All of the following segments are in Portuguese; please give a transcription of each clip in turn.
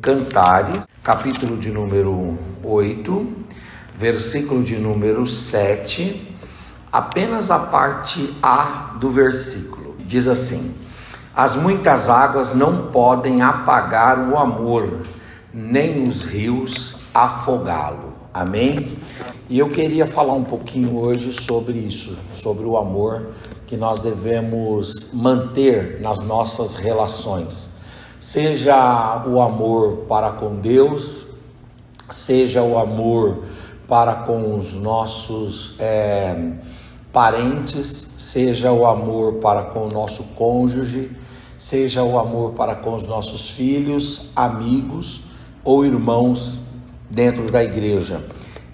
Cantares, capítulo de número 8, versículo de número 7, apenas a parte A do versículo. Diz assim: as muitas águas não podem apagar o amor, nem os rios afogá-lo. Amém? E eu queria falar um pouquinho hoje sobre isso, sobre o amor que nós devemos manter nas nossas relações. Seja o amor para com Deus, seja o amor para com os nossos parentes, seja o amor para com o nosso cônjuge, seja o amor para com os nossos filhos, amigos ou irmãos dentro da igreja.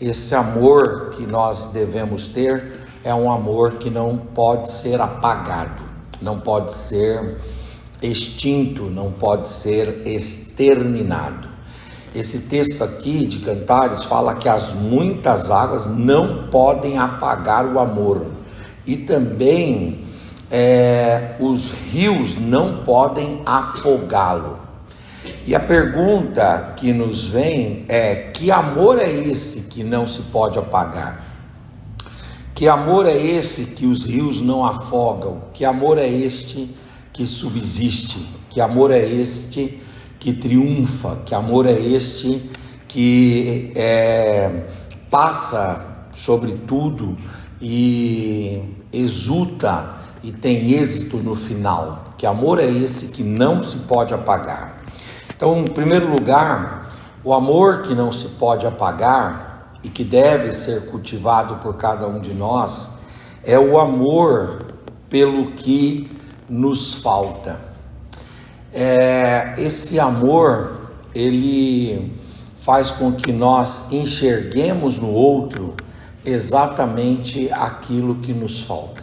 Esse amor que nós devemos ter é um amor que não pode ser apagado, não pode ser extinto, não pode ser exterminado. Esse texto aqui de Cantares fala que as muitas águas não podem apagar o amor e também os rios não podem afogá-lo. E a pergunta que nos vem é: que amor é esse que não se pode apagar? Que amor é esse que os rios não afogam? Que amor é este que subsiste? Que amor é este que triunfa? Que amor é este que passa sobre tudo e exulta e tem êxito no final? Que amor é esse que não se pode apagar? Então, em primeiro lugar, o amor que não se pode apagar e que deve ser cultivado por cada um de nós é o amor pelo que nos falta. Esse amor, ele faz com que nós enxerguemos no outro exatamente aquilo que nos falta.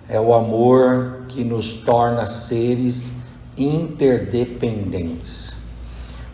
É o amor que nos torna seres interdependentes.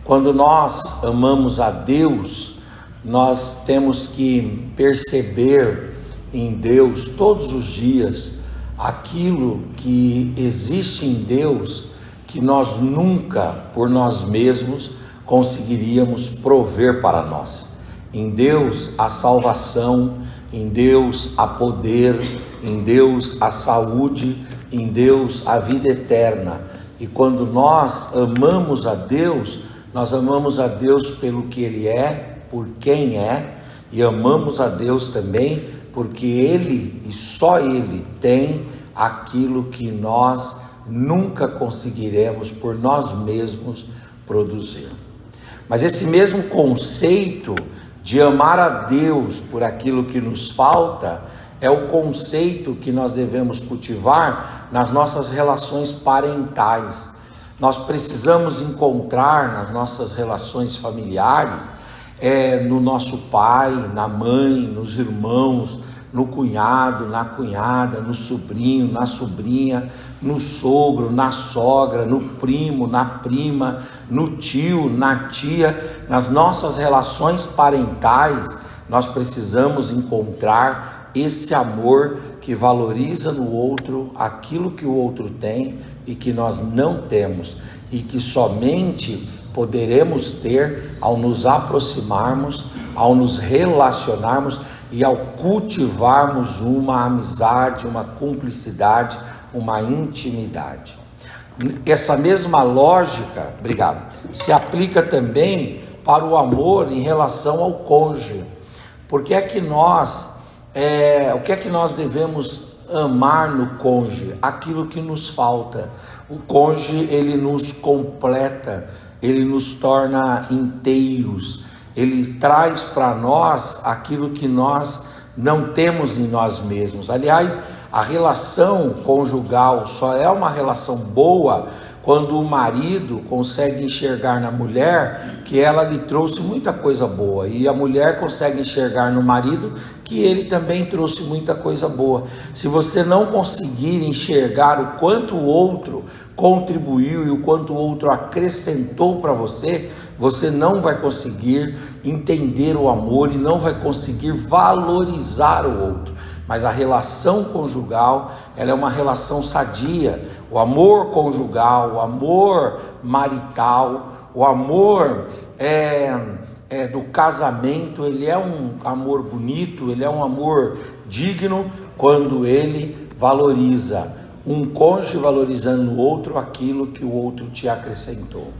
Quando nós amamos a Deus, nós temos que perceber em Deus todos os dias aquilo que existe em Deus que nós nunca, por nós mesmos, conseguiríamos prover para nós. Em Deus a salvação, em Deus há poder, em Deus a saúde, em Deus a vida eterna. E quando nós amamos a Deus, nós amamos a Deus pelo que Ele é, por quem é, e amamos a Deus também porque Ele e só Ele tem aquilo que nós nunca conseguiremos por nós mesmos produzir. Mas esse mesmo conceito de amar a Deus por aquilo que nos falta é o conceito que nós devemos cultivar nas nossas relações parentais. Nós precisamos encontrar nas nossas relações familiares, no nosso pai, na mãe, nos irmãos, no cunhado, na cunhada, no sobrinho, na sobrinha, no sogro, na sogra, no primo, na prima, no tio, na tia. Nas nossas relações parentais, nós precisamos encontrar esse amor que valoriza no outro aquilo que o outro tem e que nós não temos, e que somente poderemos ter ao nos aproximarmos, ao nos relacionarmos e ao cultivarmos uma amizade, uma cumplicidade, uma intimidade. Essa mesma lógica, se aplica também para o amor em relação ao cônjuge. O que é que nós devemos amar no cônjuge? Aquilo que nos falta. O cônjuge, ele nos completa, ele nos torna inteiros, ele traz para nós aquilo que nós não temos em nós mesmos. Aliás, a relação conjugal só é uma relação boa quando o marido consegue enxergar na mulher que ela lhe trouxe muita coisa boa, e a mulher consegue enxergar no marido que ele também trouxe muita coisa boa. Se você não conseguir enxergar o quanto o outro contribuiu e o quanto o outro acrescentou para você, você não vai conseguir entender o amor e não vai conseguir valorizar o outro. Mas a relação conjugal, ela é uma relação sadia. O amor conjugal, o amor marital, o amor do casamento, ele é um amor bonito, ele é um amor digno quando ele valoriza um cônjuge, valorizando o outro aquilo que o outro te acrescentou.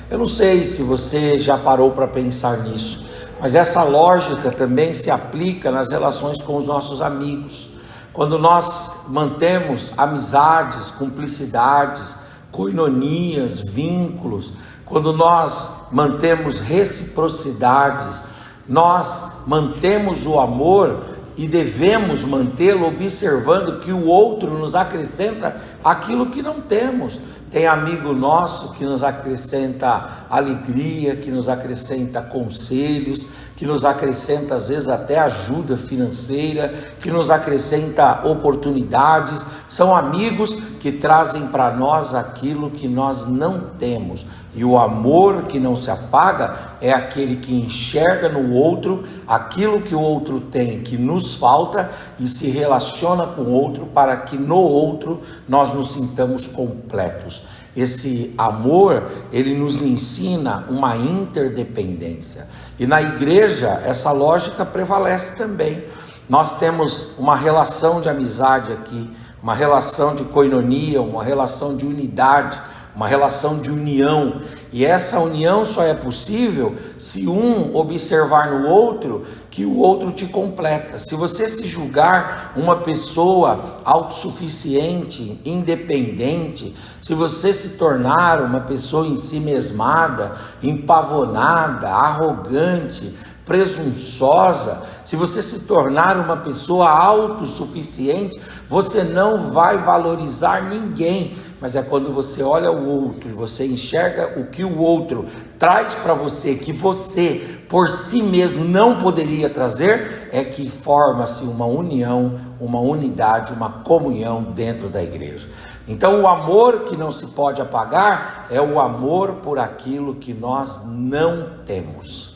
Eu não sei se você já parou para pensar nisso, mas essa lógica também se aplica nas relações com os nossos amigos. Quando nós mantemos amizades, cumplicidades, coinonias, vínculos, quando nós mantemos reciprocidades, nós mantemos o amor e devemos mantê-lo observando que o outro nos acrescenta aquilo que não temos. Tem amigo nosso que nos acrescenta alegria, que nos acrescenta conselhos, que nos acrescenta às vezes até ajuda financeira, que nos acrescenta oportunidades. São amigos que trazem para nós aquilo que nós não temos. E o amor que não se apaga é aquele que enxerga no outro aquilo que o outro tem, que nos falta, e se relaciona com o outro para que no outro nós nos sintamos completos. Esse amor, ele nos ensina uma interdependência. E na igreja, essa lógica prevalece também. Nós temos uma relação de amizade aqui, uma relação de koinonia, uma relação de unidade, uma relação de união. E essa união só é possível se um observar no outro que o outro te completa. Se você se julgar uma pessoa autossuficiente, independente, se você se tornar uma pessoa em si mesmada, empavonada, arrogante, presunçosa, se você se tornar uma pessoa autossuficiente, você não vai valorizar ninguém. Mas é quando você olha o outro e você enxerga o que o outro traz para você, que você por si mesmo não poderia trazer, é que forma-se uma união, uma unidade, uma comunhão dentro da igreja. Então o amor que não se pode apagar é o amor por aquilo que nós não temos.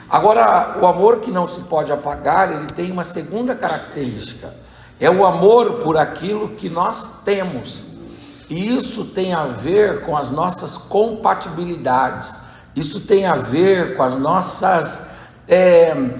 Agora, o amor que não se pode apagar, ele tem uma segunda característica, é o amor por aquilo que nós temos. E isso tem a ver com as nossas compatibilidades, isso tem a ver com as nossas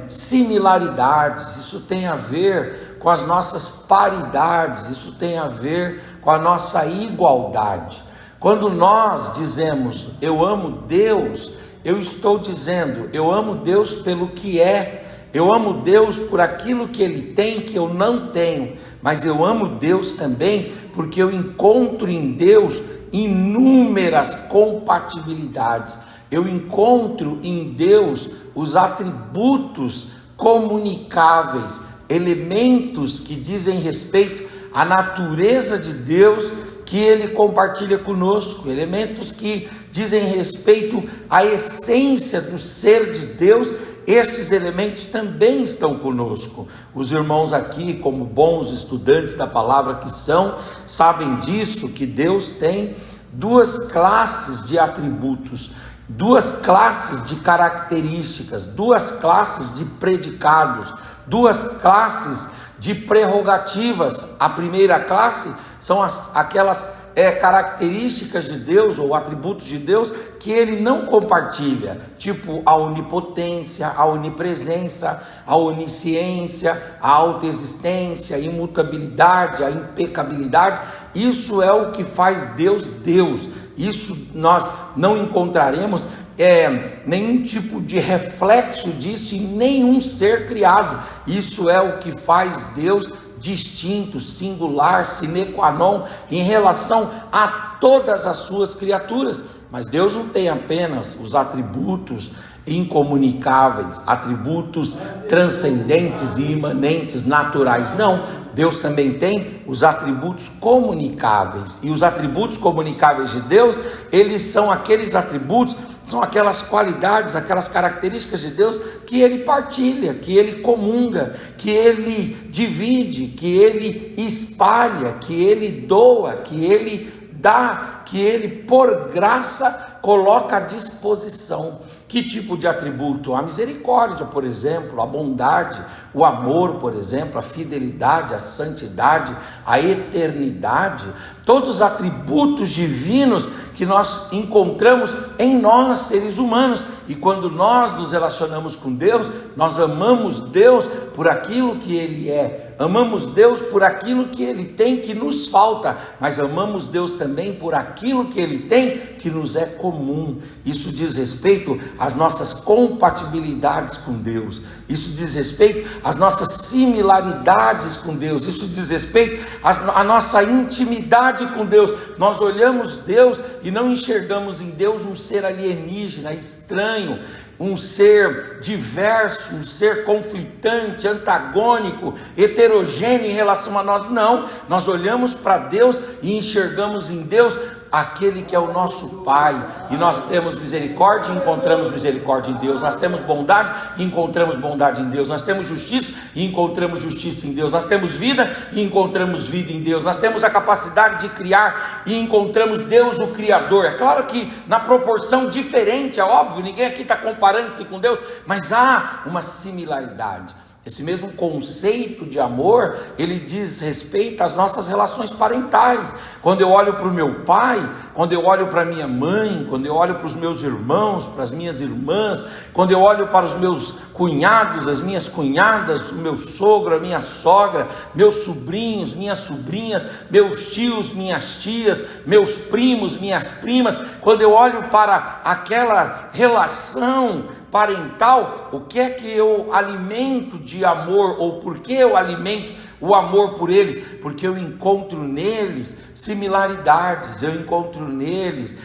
similaridades, isso tem a ver com as nossas paridades, isso tem a ver com a nossa igualdade. Quando nós dizemos, eu amo Deus, eu estou dizendo, eu amo Deus pelo que é. Eu amo Deus por aquilo que Ele tem que eu não tenho, mas eu amo Deus também porque eu encontro em Deus inúmeras compatibilidades. Eu encontro em Deus os atributos comunicáveis, elementos que dizem respeito à natureza de Deus que Ele compartilha conosco, elementos que dizem respeito à essência do ser de Deus. Estes elementos também estão conosco. Os irmãos aqui, como bons estudantes da palavra que são, sabem disso, que Deus tem duas classes de atributos, duas classes de características, duas classes de predicados, duas classes de prerrogativas. A primeira classe são aquelas características de Deus ou atributos de Deus que Ele não compartilha, tipo a onipotência, a onipresença, a onisciência, a autoexistência, a imutabilidade, a impecabilidade. Isso é o que faz Deus Deus. Isso nós não encontraremos nenhum tipo de reflexo disso em nenhum ser criado. Isso é o que faz Deus distinto, singular, sine qua non em relação a todas as suas criaturas. Mas Deus não tem apenas os atributos incomunicáveis, atributos transcendentes e imanentes, naturais. Não, Deus também tem os atributos comunicáveis. E os atributos comunicáveis de Deus, eles são aqueles atributos, são aquelas qualidades, aquelas características de Deus que Ele partilha, que Ele comunga, que Ele divide, que Ele espalha, que Ele doa, que Ele dá, que Ele, por graça, coloca à disposição. Que tipo de atributo? A misericórdia, por exemplo, a bondade, o amor, por exemplo, a fidelidade, a santidade, a eternidade, todos os atributos divinos que nós encontramos em nós, seres humanos. E quando nós nos relacionamos com Deus, nós amamos Deus por aquilo que Ele é, amamos Deus por aquilo que Ele tem que nos falta, mas amamos Deus também por aquilo que Ele tem que nos é comum. Isso diz respeito às nossas compatibilidades com Deus, isso diz respeito às nossas similaridades com Deus, isso diz respeito à nossa intimidade com Deus. Nós olhamos Deus e não enxergamos em Deus um ser alienígena, estranho, um ser diverso, um ser conflitante, antagônico, heterogêneo em relação a nós. Não, nós olhamos para Deus e enxergamos em Deus aquele que é o nosso Pai, e nós temos misericórdia e encontramos misericórdia em Deus, nós temos bondade e encontramos bondade em Deus, nós temos justiça e encontramos justiça em Deus, nós temos vida e encontramos vida em Deus, nós temos a capacidade de criar e encontramos Deus o Criador. É claro que na proporção diferente, é óbvio, ninguém aqui está comparando-se com Deus, mas há uma similaridade. Esse mesmo conceito de amor, ele diz respeito às nossas relações parentais. Quando eu olho para o meu pai, quando eu olho para a minha mãe, quando eu olho para os meus irmãos, para as minhas irmãs, quando eu olho para os meus cunhados, as minhas cunhadas, o meu sogro, a minha sogra, meus sobrinhos, minhas sobrinhas, meus tios, minhas tias, meus primos, minhas primas, quando eu olho para aquela relação parental, o que é que eu alimento de amor, ou por que eu alimento o amor por eles? Porque eu encontro neles similaridades, eu encontro neles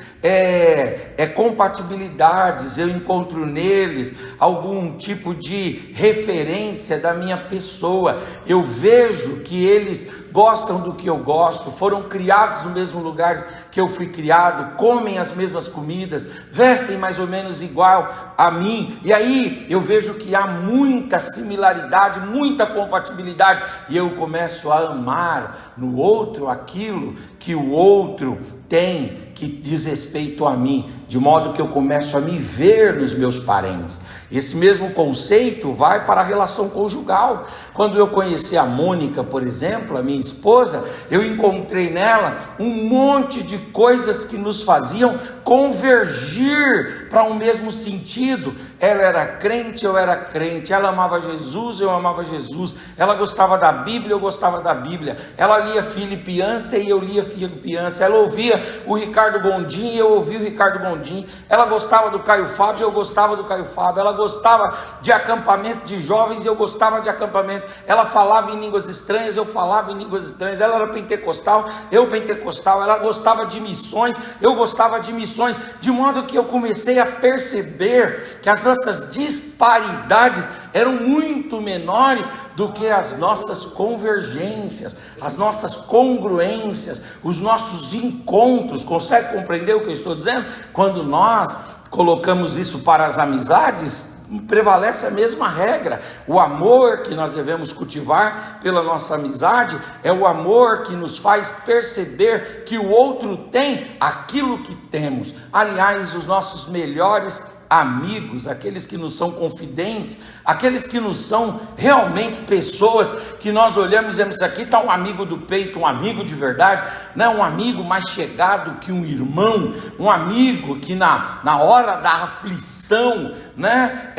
compatibilidades, eu encontro neles algum tipo de referência da minha pessoa. Eu vejo que eles gostam do que eu gosto, foram criados no mesmo lugar que eu fui criado, comem as mesmas comidas, vestem mais ou menos igual a mim, e aí eu vejo que há muita similaridade, muita compatibilidade, e eu começo a amar no outro aquilo que o outro tem, que diz respeito a mim, de modo que eu começo a me ver nos meus parentes. Esse mesmo conceito vai para a relação conjugal. Quando eu conheci a Mônica, por exemplo, a minha esposa, eu encontrei nela um monte de coisas que nos faziam convergir para um mesmo sentido. Ela era crente, eu era crente, ela amava Jesus, eu amava Jesus, ela gostava da Bíblia, eu gostava da Bíblia, ela lia Filipiança e eu lia Filipiança, ela ouvia o Ricardo Gondim e eu ouvia o Ricardo Gondim, ela gostava do Caio Fábio e eu gostava do Caio Fábio, ela gostava de acampamento de jovens e eu gostava de acampamento, ela falava em línguas estranhas, eu falava em línguas estranhas, ela era pentecostal, eu pentecostal, ela gostava de missões, eu gostava de missões, de modo que eu comecei a perceber que as nossas disparidades eram muito menores do que as nossas convergências, as nossas congruências, os nossos encontros. Consegue compreender o que eu estou dizendo? Quando nós colocamos isso para as amizades, prevalece a mesma regra. O amor que nós devemos cultivar pela nossa amizade é o amor que nos faz perceber que o outro tem aquilo que temos. Aliás, os nossos melhores amigos, aqueles que nos são confidentes, aqueles que nos são realmente pessoas que nós olhamos e dizemos: aqui está um amigo do peito, um amigo de verdade, não um amigo mais chegado que um irmão, um amigo que na hora da aflição, né,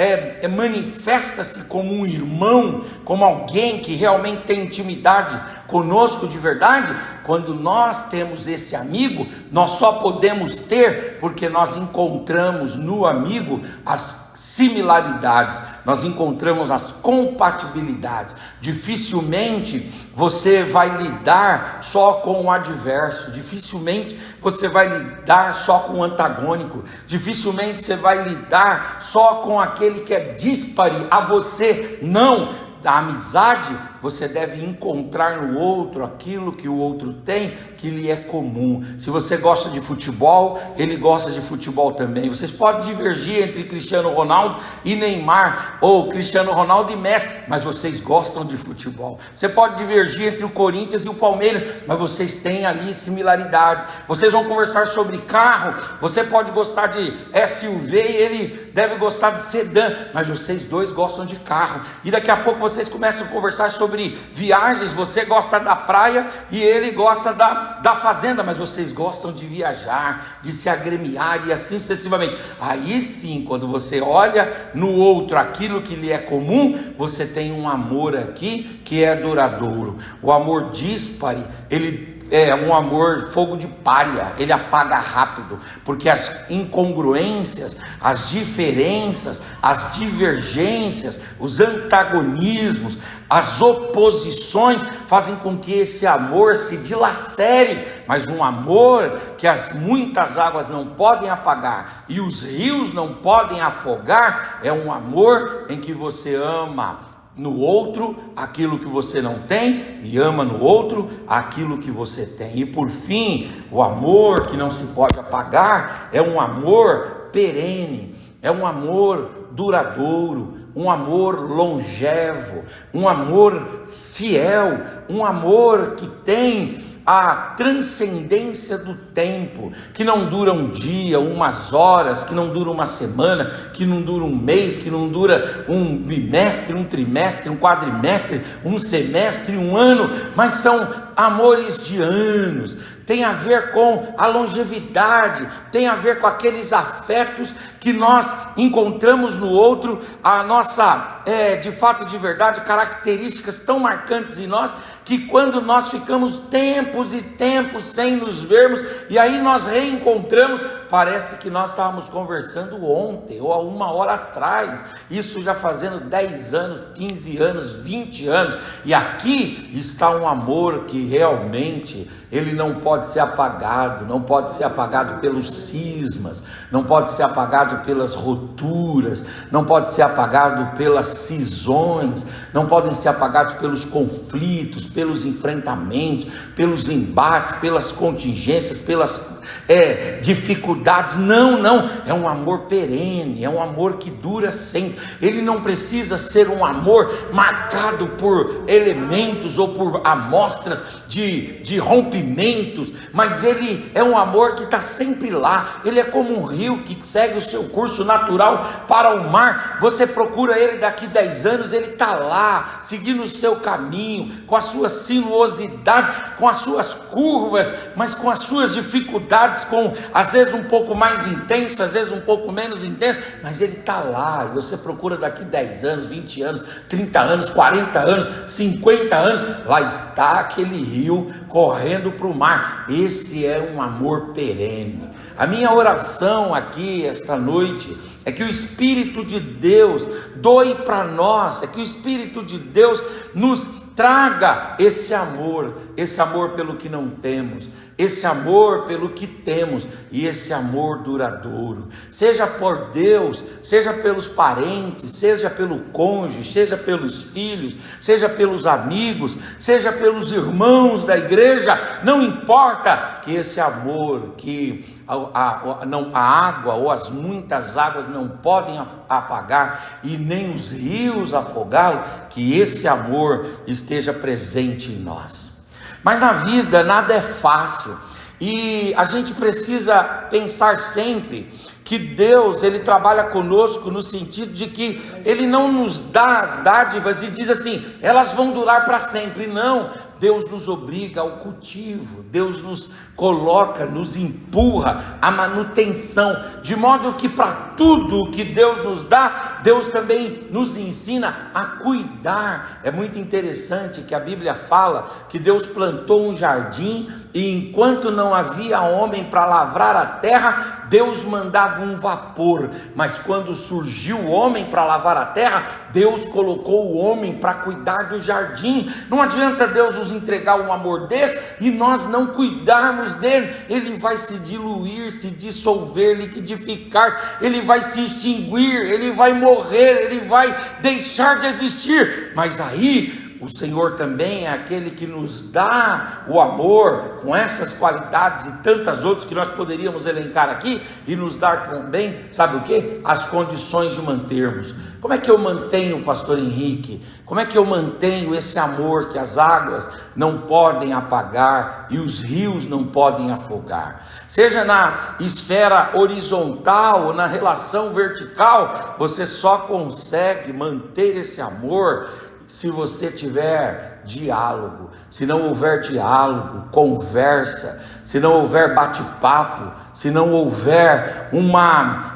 manifesta-se como um irmão, como alguém que realmente tem intimidade conosco de verdade. Quando nós temos esse amigo, nós só podemos ter porque nós encontramos no amigo amigo as similaridades, nós encontramos as compatibilidades. Dificilmente você vai lidar só com o adverso, dificilmente você vai lidar só com o antagônico, dificilmente você vai lidar só com aquele que é díspare a você. Não! Da amizade, você deve encontrar no outro aquilo que o outro tem, que lhe é comum. Se você gosta de futebol, ele gosta de futebol também. Vocês podem divergir entre Cristiano Ronaldo e Neymar, ou Cristiano Ronaldo e Messi, mas vocês gostam de futebol. Você pode divergir entre o Corinthians e o Palmeiras, mas vocês têm ali similaridades. Vocês vão conversar sobre carro, você pode gostar de SUV e ele deve gostar de sedã, mas vocês dois gostam de carro. E daqui a pouco vocês começam a conversar sobre viagens, você gosta da praia e ele gosta da fazenda, mas vocês gostam de viajar, de se agremiar e assim sucessivamente. Aí sim, quando você olha no outro aquilo que lhe é comum, você tem um amor aqui que é duradouro. O amor díspare, ele é um amor fogo de palha, ele apaga rápido, porque as incongruências, as diferenças, as divergências, os antagonismos, as oposições fazem com que esse amor se dilacere, mas um amor que as muitas águas não podem apagar e os rios não podem afogar, é um amor em que você ama no outro aquilo que você não tem e ama no outro aquilo que você tem. E por fim, o amor que não se pode apagar é um amor perene, é um amor duradouro, um amor longevo, um amor fiel, um amor que tem a transcendência do tempo, que não dura um dia, umas horas, que não dura uma semana, que não dura um mês, que não dura um bimestre, um trimestre, um quadrimestre, um semestre, um ano, mas são amores de anos. Tem a ver com a longevidade, tem a ver com aqueles afetos que nós encontramos no outro, a nossa, de fato e de verdade, características tão marcantes em nós, que quando nós ficamos tempos e tempos sem nos vermos, e aí nós reencontramos, parece que nós estávamos conversando ontem, ou há uma hora atrás, isso já fazendo 10 anos, 15 anos, 20 anos, e aqui está um amor que realmente, ele não pode ser apagado, não pode ser apagado pelos cismas, não pode ser apagado pelas rupturas, não pode ser apagado pelas cisões, não podem ser apagados pelos conflitos, pelos enfrentamentos, pelos embates, pelas contingências, pelas dificuldades. Não, é um amor perene, é um amor que dura sempre. Ele não precisa ser um amor marcado por elementos ou por amostras de rompimentos, mas ele é um amor que está sempre lá. Ele é como um rio que segue o seu curso natural para o mar. Você procura ele daqui 10 anos, ele está lá, seguindo o seu caminho, com as suas sinuosidades, com as suas curvas, mas com as suas dificuldades, com às vezes um pouco mais intenso, às vezes um pouco menos intenso, mas ele está lá. E você procura daqui 10 anos, 20 anos, 30 anos, 40 anos, 50 anos, lá está aquele rio correndo para o mar. Esse é um amor perene. A minha oração aqui esta noite é que o Espírito de Deus doe para nós, é que o Espírito de Deus nos traga esse amor pelo que não temos, esse amor pelo que temos e esse amor duradouro, seja por Deus, seja pelos parentes, seja pelo cônjuge, seja pelos filhos, seja pelos amigos, seja pelos irmãos da igreja, não importa, que esse amor que a água ou as muitas águas não podem apagar e nem os rios afogá-lo, que esse amor esteja presente em nós. Mas na vida nada é fácil e a gente precisa pensar sempre que Deus, ele trabalha conosco no sentido de que ele não nos dá as dádivas e diz assim, elas vão durar para sempre. Não, Deus nos obriga ao cultivo, Deus nos coloca, nos empurra à manutenção, de modo que para tudo que Deus nos dá, Deus também nos ensina a cuidar. É muito interessante que a Bíblia fala que Deus plantou um jardim e enquanto não havia homem para lavrar a terra, Deus mandava um vapor, mas quando surgiu o homem para lavar a terra, Deus colocou o homem para cuidar do jardim. Não adianta Deus nos entregar um amor desse e nós não cuidarmos dele. Ele vai se diluir, se dissolver, liquidificar, ele vai se extinguir, ele vai morrer, ele vai deixar de existir. Mas aí o Senhor também é aquele que nos dá o amor com essas qualidades e tantas outras que nós poderíamos elencar aqui, e nos dar também, sabe o que? As condições de mantermos. Como é que eu mantenho, pastor Henrique? Como é que eu mantenho esse amor que as águas não podem apagar e os rios não podem afogar? Seja na esfera horizontal ou na relação vertical, você só consegue manter esse amor se você tiver diálogo. Se não houver diálogo, conversa, se não houver bate-papo, se não houver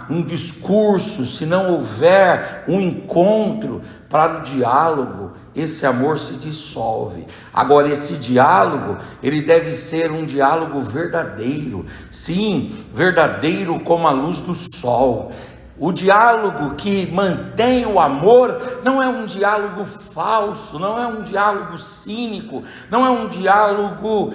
um discurso, se não houver um encontro para o diálogo, esse amor se dissolve. Agora, esse diálogo, ele deve ser um diálogo verdadeiro, sim, verdadeiro como a luz do sol. O diálogo que mantém o amor não é um diálogo falso, não é um diálogo cínico, não é um diálogo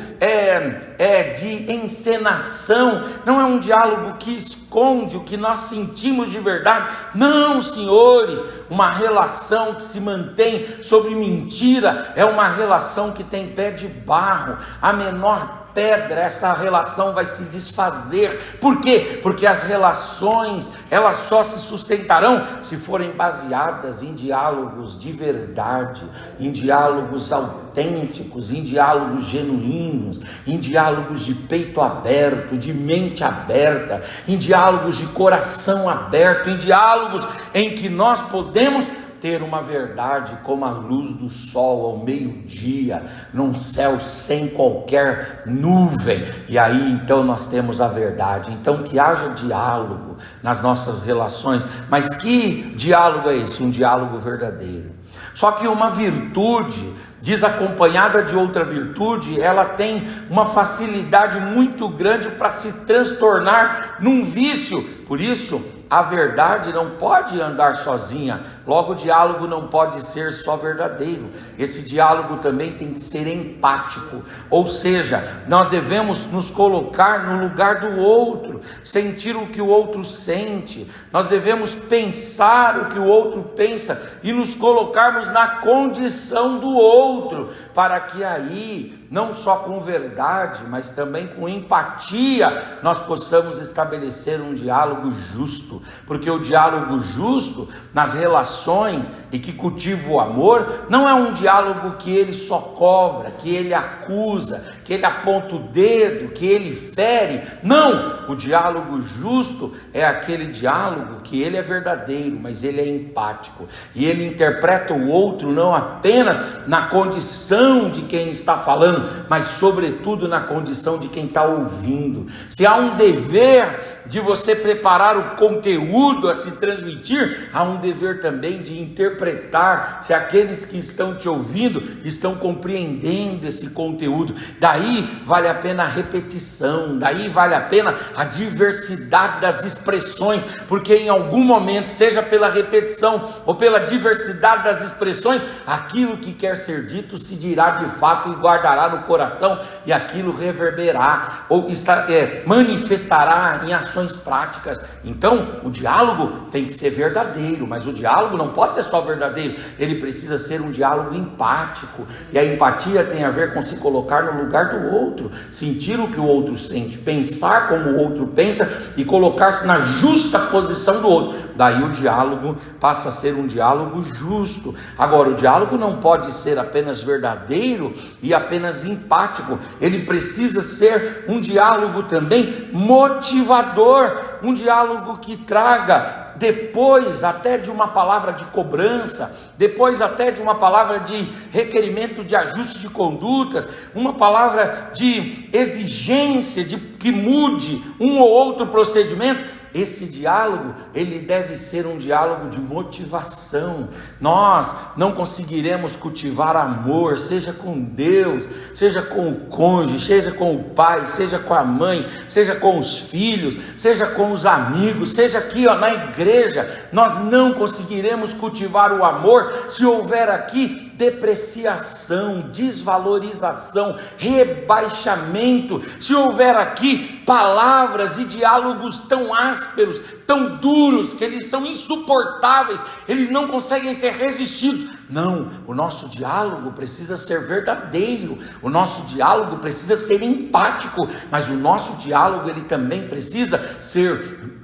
de encenação, não é um diálogo que esconde o que nós sentimos de verdade. Não, senhores, uma relação que se mantém sobre mentira é uma relação que tem pé de barro. A menor pedra, essa relação vai se desfazer. Por quê? Porque as relações, elas só se sustentarão se forem baseadas em diálogos de verdade, em diálogos autênticos, em diálogos genuínos, em diálogos de peito aberto, de mente aberta, em diálogos de coração aberto, em diálogos em que nós podemos ter uma verdade como a luz do sol ao meio-dia, num céu sem qualquer nuvem, e aí então nós temos a verdade. Então que haja diálogo nas nossas relações, mas que diálogo é esse? Um diálogo verdadeiro. Só que uma virtude desacompanhada de outra virtude, ela tem uma facilidade muito grande para se transtornar num vício. Por isso, a verdade não pode andar sozinha, logo o diálogo não pode ser só verdadeiro. Esse diálogo também tem que ser empático, ou seja, nós devemos nos colocar no lugar do outro, sentir o que o outro sente, nós devemos pensar o que o outro pensa e nos colocarmos na condição do outro, para que aí, não só com verdade, mas também com empatia, nós possamos estabelecer um diálogo justo, porque o diálogo justo nas relações e que cultiva o amor, não é um diálogo que ele só cobra, que ele acusa, que ele aponta o dedo, que ele fere. Não, o diálogo justo é aquele diálogo que ele é verdadeiro, mas ele é empático, e ele interpreta o outro não apenas na condição de quem está falando, mas sobretudo na condição de quem está ouvindo. Se há um dever de você preparar o conteúdo a se transmitir, há um dever também de interpretar se aqueles que estão te ouvindo estão compreendendo esse conteúdo. Daí vale a pena a repetição, daí vale a pena a diversidade das expressões, porque em algum momento, seja pela repetição ou pela diversidade das expressões, aquilo que quer ser dito se dirá de fato e guardará no coração, e aquilo reverberará ou manifestará em ações práticas. Então o diálogo tem que ser verdadeiro, mas o diálogo não pode ser só verdadeiro, ele precisa ser um diálogo empático, e a empatia tem a ver com se colocar no lugar do outro, sentir o que o outro sente, pensar como o outro pensa e colocar-se na justa posição do outro. Daí o diálogo passa a ser um diálogo justo. Agora, o diálogo não pode ser apenas verdadeiro e apenas empático, ele precisa ser um diálogo também motivador, um diálogo que traga depois até de uma palavra de cobrança, depois até de uma palavra de requerimento de ajuste de condutas, uma palavra de exigência de que mude um ou outro procedimento, esse diálogo, ele deve ser um diálogo de motivação. Nós não conseguiremos cultivar amor, seja com Deus, seja com o cônjuge, seja com o pai, seja com a mãe, seja com os filhos, seja com os amigos, seja aqui na igreja. Nós não conseguiremos cultivar o amor se houver aqui depreciação, desvalorização, rebaixamento, se houver aqui palavras e diálogos tão ásperos, tão duros, que eles são insuportáveis, eles não conseguem ser resistidos. Não, o nosso diálogo precisa ser verdadeiro, o nosso diálogo precisa ser empático, mas o nosso diálogo ele também precisa ser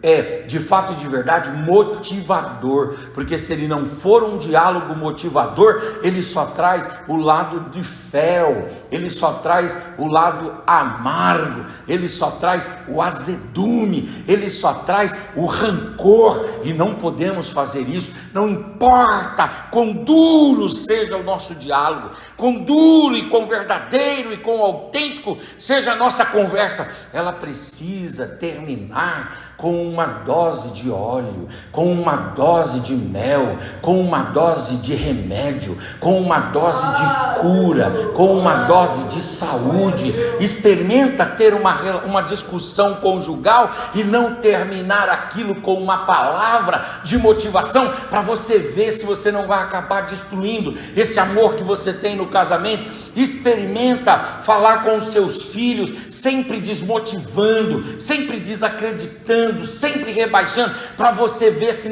de fato e de verdade motivador, porque se ele não for um diálogo motivador, ele só traz o lado de fel, ele só traz o lado amargo, ele só traz o azedume, ele só traz o rancor, e não podemos fazer isso. Não importa quão duro seja o nosso diálogo, quão duro e quão verdadeiro e quão autêntico seja a nossa conversa, ela precisa terminar com uma dose de óleo, com uma dose de mel, com uma dose de remédio, com uma dose de cura, com uma dose de saúde. Experimenta ter uma discussão conjugal e não terminar aquilo com uma palavra de motivação, para você ver se você não vai acabar destruindo esse amor que você tem no casamento. Experimenta falar com os seus filhos, sempre desmotivando, sempre desacreditando, sempre rebaixando, para você ver se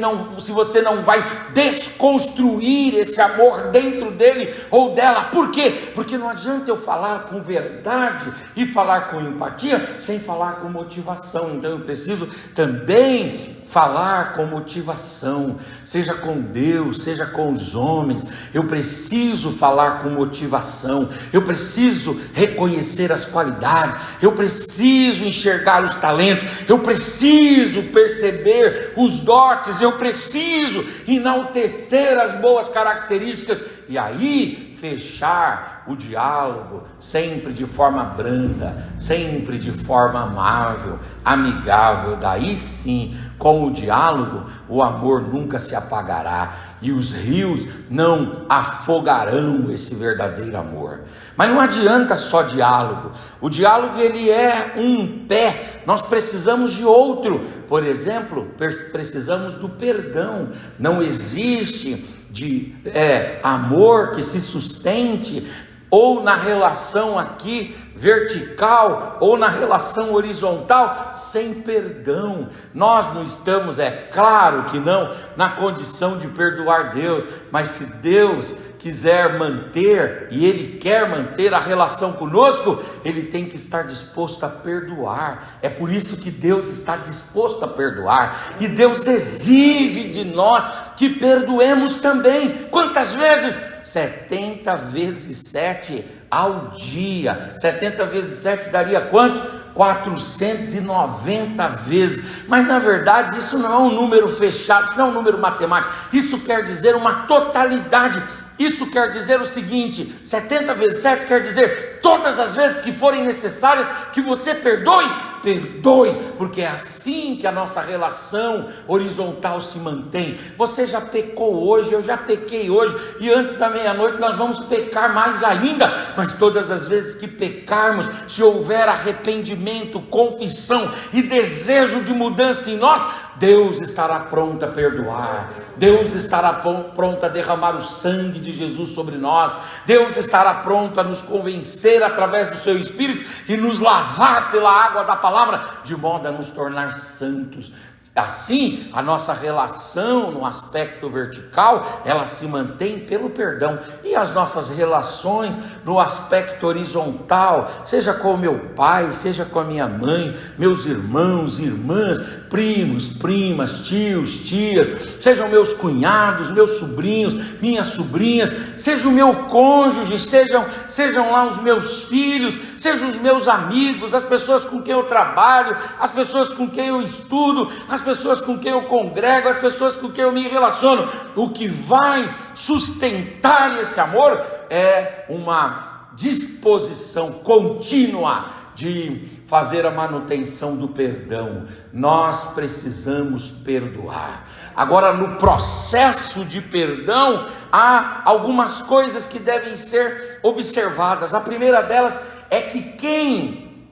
você não vai desconstruir esse amor dentro dele ou dela. Por quê? Porque não adianta eu falar com verdade e falar com empatia sem falar com motivação. Então eu preciso também falar com motivação, seja com Deus, seja com os homens. Eu preciso falar com motivação, eu preciso reconhecer as qualidades, eu preciso enxergar os talentos, eu preciso perceber os dotes, eu preciso enaltecer as boas características, e aí fechar o diálogo sempre de forma branda, sempre de forma amável, amigável. Daí sim, com o diálogo, o amor nunca se apagará e os rios não afogarão esse verdadeiro amor. Mas não adianta só diálogo. O diálogo ele é um pé, nós precisamos de outro. Por exemplo, precisamos do perdão. Não existe amor que se sustente ou na relação aqui vertical ou na relação horizontal sem perdão. Nós não estamos, claro que não, na condição de perdoar Deus, mas se Deus quiser manter, e Ele quer manter a relação conosco, Ele tem que estar disposto a perdoar. É por isso que Deus está disposto a perdoar, e Deus exige de nós que perdoemos também. Quantas vezes? 70 vezes 7 ao dia. 70 vezes 7 daria quanto? 490 vezes. Mas na verdade isso não é um número fechado, isso não é um número matemático, isso quer dizer uma totalidade. Isso quer dizer o seguinte: 70 vezes 7 quer dizer todas as vezes que forem necessárias que você perdoe, porque é assim que a nossa relação horizontal se mantém. Você já pecou hoje, eu já pequei hoje, e antes da meia-noite nós vamos pecar mais ainda, mas todas as vezes que pecarmos, se houver arrependimento, confissão e desejo de mudança em nós, Deus estará pronto a perdoar, Deus estará pronto a derramar o sangue de Jesus sobre nós, Deus estará pronto a nos convencer através do seu Espírito e nos lavar pela água da palavra, de modo a nos tornar santos. Assim, a nossa relação no aspecto vertical, ela se mantém pelo perdão, e as nossas relações no aspecto horizontal, seja com o meu pai, seja com a minha mãe, meus irmãos, irmãs, primos, primas, tios, tias, sejam meus cunhados, meus sobrinhos, minhas sobrinhas, seja o meu cônjuge, sejam lá os meus filhos, sejam os meus amigos, as pessoas com quem eu trabalho, as pessoas com quem eu estudo, as pessoas com quem eu congrego, as pessoas com quem eu me relaciono. O que vai sustentar esse amor é uma disposição contínua de fazer a manutenção do perdão. Nós precisamos perdoar. Agora, no processo de perdão, há algumas coisas que devem ser observadas. A primeira delas é que quem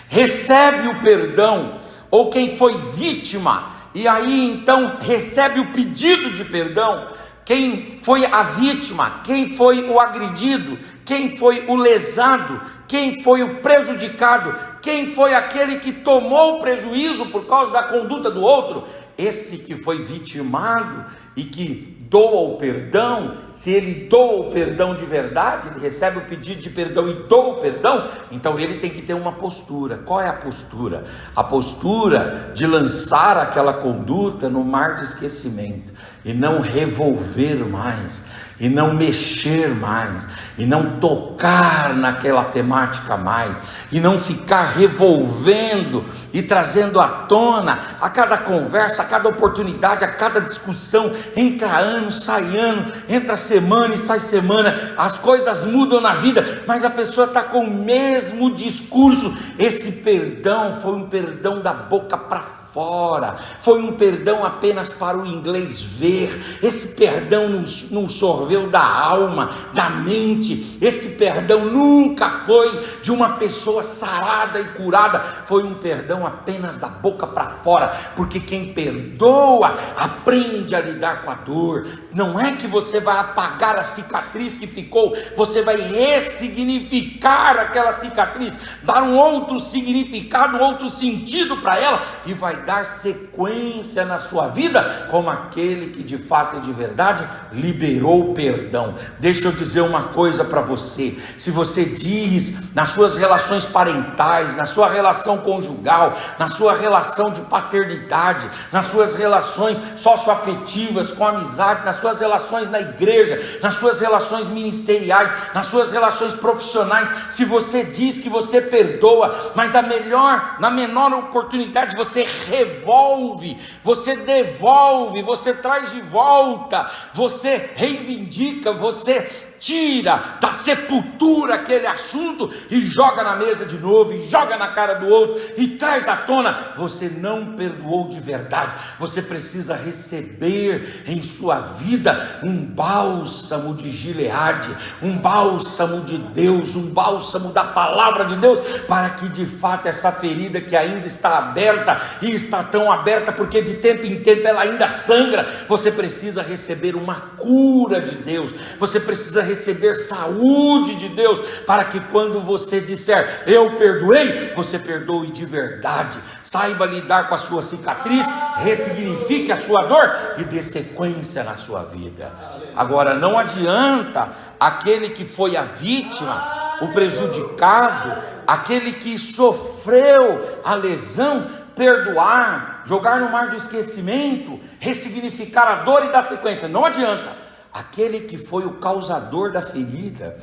recebe o perdão, ou quem foi vítima, e aí então recebe o pedido de perdão, quem foi a vítima, quem foi o agredido, quem foi o lesado, quem foi o prejudicado, quem foi aquele que tomou o prejuízo por causa da conduta do outro, esse que foi vitimado e que doa o perdão, se ele doa o perdão de verdade, ele recebe o pedido de perdão e doa o perdão, então ele tem que ter uma postura. Qual é a postura? A postura de lançar aquela conduta no mar de esquecimento e não revolver mais, e não mexer mais, e não tocar naquela temática mais, e não ficar revolvendo e trazendo à tona a cada conversa, a cada oportunidade, a cada discussão. Entra ano, sai ano, entra semana e sai semana, as coisas mudam na vida, mas a pessoa está com o mesmo discurso. Esse perdão foi um perdão da boca para fora, foi um perdão apenas para o inglês ver. Esse perdão não sorveu da alma, da mente. Esse perdão nunca foi de uma pessoa sarada e curada, foi um perdão apenas da boca para fora, porque quem perdoa aprende a lidar com a dor. Não é que você vai apagar a cicatriz que ficou, você vai ressignificar aquela cicatriz, dar um outro significado, um outro sentido para ela, e vai dar sequência na sua vida como aquele que de fato e de verdade liberou o perdão. Deixa eu dizer uma coisa para você: se você diz nas suas relações parentais, na sua relação conjugal, na sua relação de paternidade, nas suas relações socioafetivas, com amizade, nas suas relações na igreja, nas suas relações ministeriais, nas suas relações profissionais, se você diz que você perdoa, mas na menor oportunidade você revolve, você devolve, você traz de volta, você reivindica, você tira da sepultura aquele assunto e joga na mesa de novo, e joga na cara do outro, e traz à tona, você não perdoou de verdade. Você precisa receber em sua vida um bálsamo de Gileade, um bálsamo de Deus, um bálsamo da palavra de Deus, para que de fato essa ferida que ainda está aberta, e está tão aberta porque de tempo em tempo ela ainda sangra, você precisa receber uma cura de Deus, você precisa receber saúde de Deus, para que quando você disser eu perdoei, você perdoe de verdade. Saiba lidar com a sua cicatriz, ressignifique a sua dor e dê sequência na sua vida. Agora, não adianta aquele que foi a vítima, o prejudicado, aquele que sofreu a lesão, perdoar, jogar no mar do esquecimento, ressignificar a dor e dar sequência. Não adianta. Aquele que foi o causador da ferida,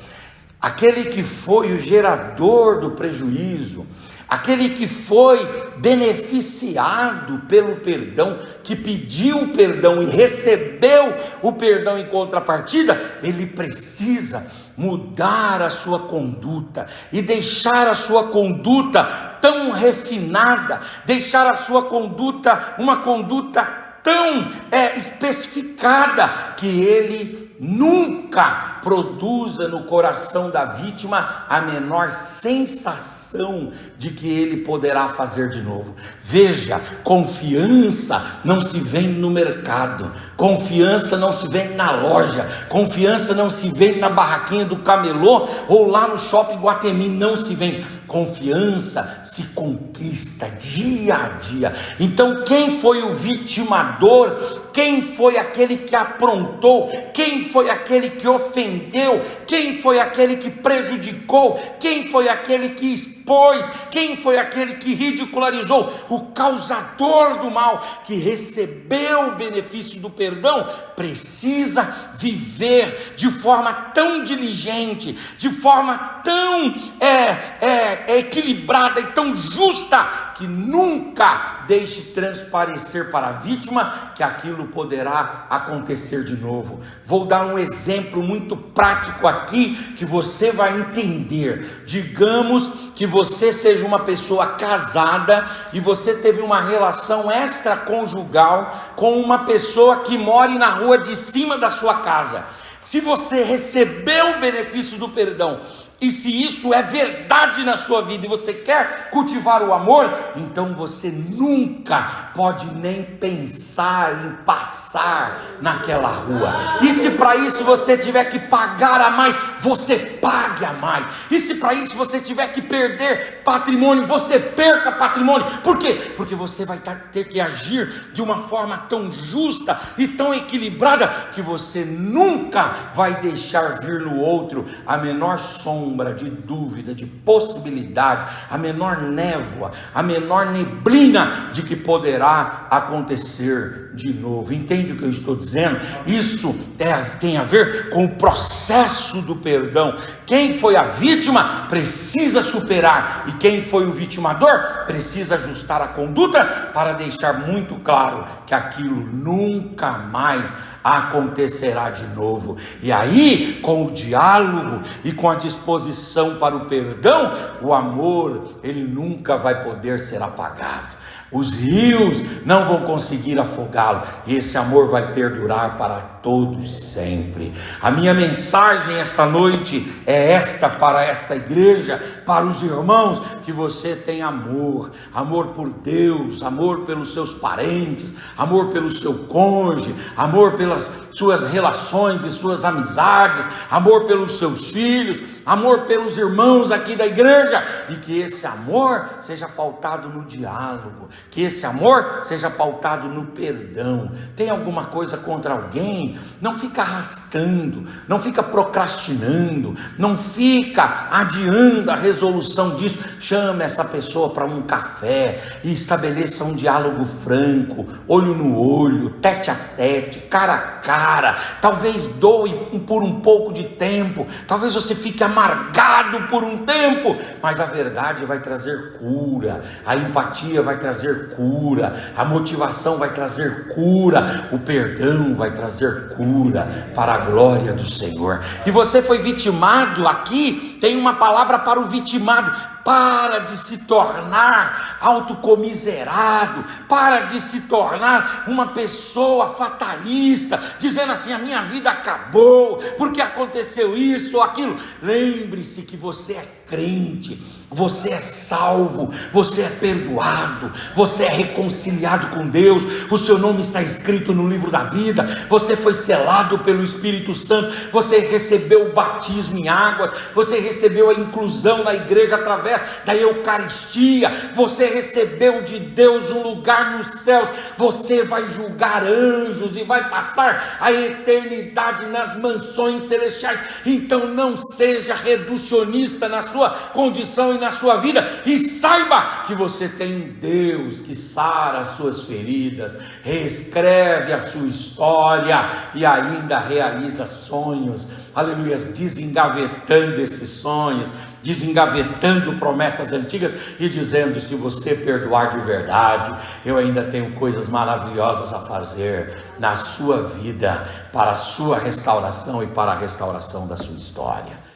aquele que foi o gerador do prejuízo, aquele que foi beneficiado pelo perdão, que pediu o perdão e recebeu o perdão em contrapartida, ele precisa mudar a sua conduta e deixar a sua conduta tão refinada, deixar a sua conduta uma conduta tão especificada, que ele nunca produza no coração da vítima a menor sensação de que ele poderá fazer de novo. Veja, confiança não se vende no mercado, confiança não se vende na loja, confiança não se vende na barraquinha do camelô ou lá no shopping Guatemi, não se vende. Confiança se conquista dia a dia. Então quem foi o vitimador quem foi aquele que aprontou, quem foi aquele que ofendeu, quem foi aquele que prejudicou, quem foi aquele que expôs, quem foi aquele que ridicularizou. O causador do mal, que recebeu o benefício do perdão, precisa viver de forma tão diligente, de forma tão equilibrada e tão justa, que nunca deixe transparecer para a vítima que aquilo poderá acontecer de novo. Vou dar um exemplo muito prático aqui que você vai entender. Digamos que você seja uma pessoa casada e você teve uma relação extraconjugal com uma pessoa que mora na rua de cima da sua casa. Se você recebeu o benefício do perdão, e se isso é verdade na sua vida e você quer cultivar o amor, então você nunca pode nem pensar em passar naquela rua. E se para isso você tiver que pagar a mais, você pague a mais. E se para isso você tiver que perder patrimônio, você perca patrimônio. Por quê? Porque você vai ter que agir de uma forma tão justa e tão equilibrada que você nunca vai deixar vir no outro a menor sombra de dúvida, de possibilidade, a menor névoa, a menor neblina de que poderá acontecer de novo. Entende o que eu estou dizendo? Isso tem a ver com o processo do perdão. Quem foi a vítima precisa superar, e quem foi o vitimador precisa ajustar a conduta para deixar muito claro que aquilo nunca mais acontecerá de novo. E aí, com o diálogo e com a disposição para o perdão, o amor, ele nunca vai poder ser apagado. Os rios não vão conseguir afogá-lo, e esse amor vai perdurar para todos sempre. A minha mensagem esta noite é esta para esta igreja, para os irmãos: que você tem amor por Deus, amor pelos seus parentes, amor pelo seu cônjuge, amor pelas suas relações e suas amizades, amor pelos seus filhos, amor pelos irmãos aqui da igreja, e que esse amor seja pautado no diálogo, que esse amor seja pautado no perdão. Tem alguma coisa contra alguém? Não fica arrastando, não fica procrastinando, não fica adiando a resolução disso. Chame essa pessoa para um café e estabeleça um diálogo franco, olho no olho, tete a tete, cara a cara. Talvez doe por um pouco de tempo, talvez você fique amargado por um tempo, mas a verdade vai trazer cura, a empatia vai trazer cura, a motivação vai trazer cura, o perdão vai trazer cura para a glória do Senhor. E você foi vitimado, aqui tem uma palavra para o vitimado: para de se tornar autocomiserado, para de se tornar uma pessoa fatalista, dizendo assim: a minha vida acabou, porque aconteceu isso ou aquilo. Lembre-se que você é crente, você é salvo, você é perdoado, você é reconciliado com Deus, o seu nome está escrito no livro da vida, você foi selado pelo Espírito Santo, você recebeu o batismo em águas, você recebeu a inclusão na igreja através da Eucaristia, você recebeu de Deus um lugar nos céus, você vai julgar anjos e vai passar a eternidade nas mansões celestiais. Então não seja reducionista na sua condição e na sua vida, e saiba que você tem um Deus que sara as suas feridas, reescreve a sua história e ainda realiza sonhos, aleluia, desengavetando esses sonhos, desengavetando promessas antigas e dizendo: se você perdoar de verdade, eu ainda tenho coisas maravilhosas a fazer na sua vida, para a sua restauração e para a restauração da sua história.